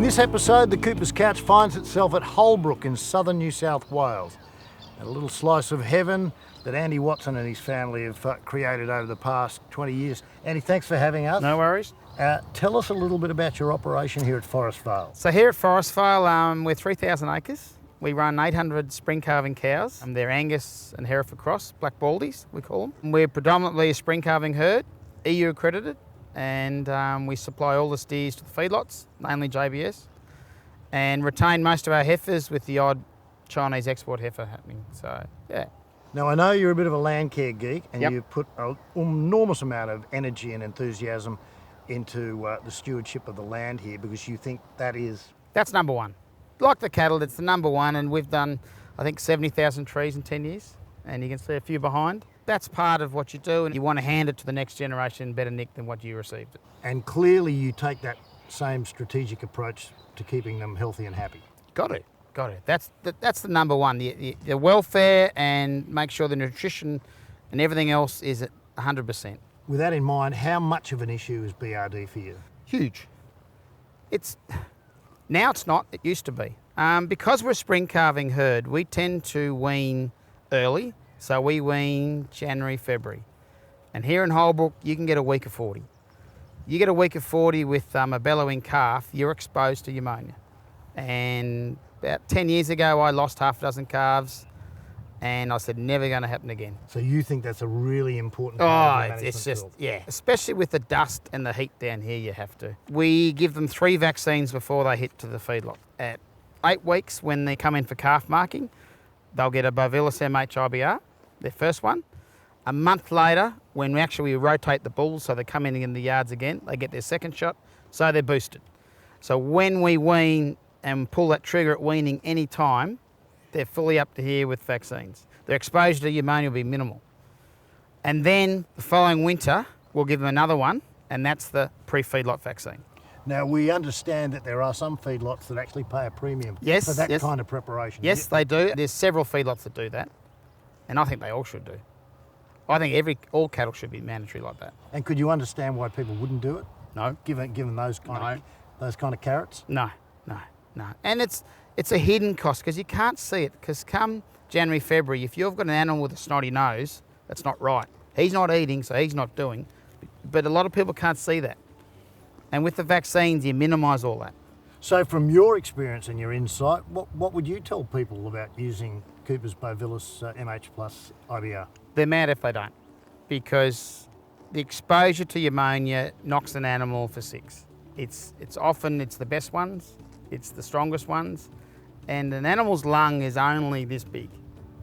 this episode, the Cooper's Couch finds itself at Holbrook in southern New South Wales. A little slice of heaven that Andy Watson and his family have created over the past 20 years. Andy, thanks for having us. No worries. Tell us a little bit about your operation here at Forest Vale. So here at Forest Vale, we're 3,000 acres. We run 800 spring calving cows. They're Angus and Hereford Cross, black baldies, we call them. We're predominantly a spring calving herd, EU accredited, and we supply all the steers to the feedlots, mainly JBS, and retain most of our heifers with the odd Chinese export heifer happening, so yeah. Now, I know you're a bit of a land care geek, and Yep. you put an enormous amount of energy and enthusiasm into the stewardship of the land here because you think That's number one. Like the cattle, it's the number one, and we've done, I think, 70,000 trees in 10 years, and you can see a few behind. That's part of what you do, and you want to hand it to the next generation better nick than what you received it. And clearly you take that same strategic approach to keeping them healthy and happy. Got it. That's the number one, the welfare, and make sure the nutrition and everything else is at 100%. With that in mind, how much of an issue is BRD for you? Huge. Now it's not, it used to be. Because we're a spring calving herd, we tend to wean early, so we wean January, February. And here in Holbrook, you can get a week of 40. You get a week of 40 with a bellowing calf, you're exposed to pneumonia. And about 10 years ago, I lost half a dozen calves, and I said, never going to happen again. So you think that's a really important part of the it's management just, tool? yeah. Especially with the dust and the heat down here, you have to. We give them 3 vaccines before they hit to the feedlot. At 8 weeks, when they come in for calf marking, they'll get a Bovilis MH+IBR, their first one. A month later, when we rotate the bulls, so they come in the yards again, they get their second shot, so they're boosted. So when we wean and pull that trigger at weaning any time, they're fully up to here with vaccines. Their exposure to pneumonia will be minimal. And then the following winter, we'll give them another one, and that's the pre-feedlot vaccine. Now, we understand that there are some feedlots that actually pay a premium for that Yes. kind of preparation. Yes, they do. There's several feedlots that do that, and I think they all should do. I think all cattle should be mandatory like that. And could you understand why people wouldn't do it, No, given those kind of carrots? no. And it's a hidden cost because you can't see it, because come January, February, if you've got an animal with a snotty nose, that's not right. He's not eating, so he's not doing. But a lot of people can't see that. And with the vaccines, you minimise all that. So from your experience and your insight, what would you tell people about using Cooper's Bovilis MH+IBR? They're mad if they don't, because the exposure to pneumonia knocks an animal for 6. It's often the best ones, it's the strongest ones, and an animal's lung is only this big.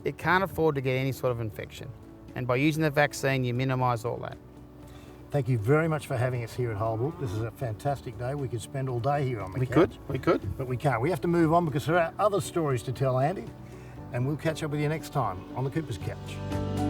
It can't afford to get any sort of infection. And by using the vaccine, you minimise all that. Thank you very much for having us here at Holbrook. This is a fantastic day. We could spend all day here on the couch. We could. But we can't. We have to move on because there are other stories to tell, Andy. And we'll catch up with you next time on the Cooper's Couch.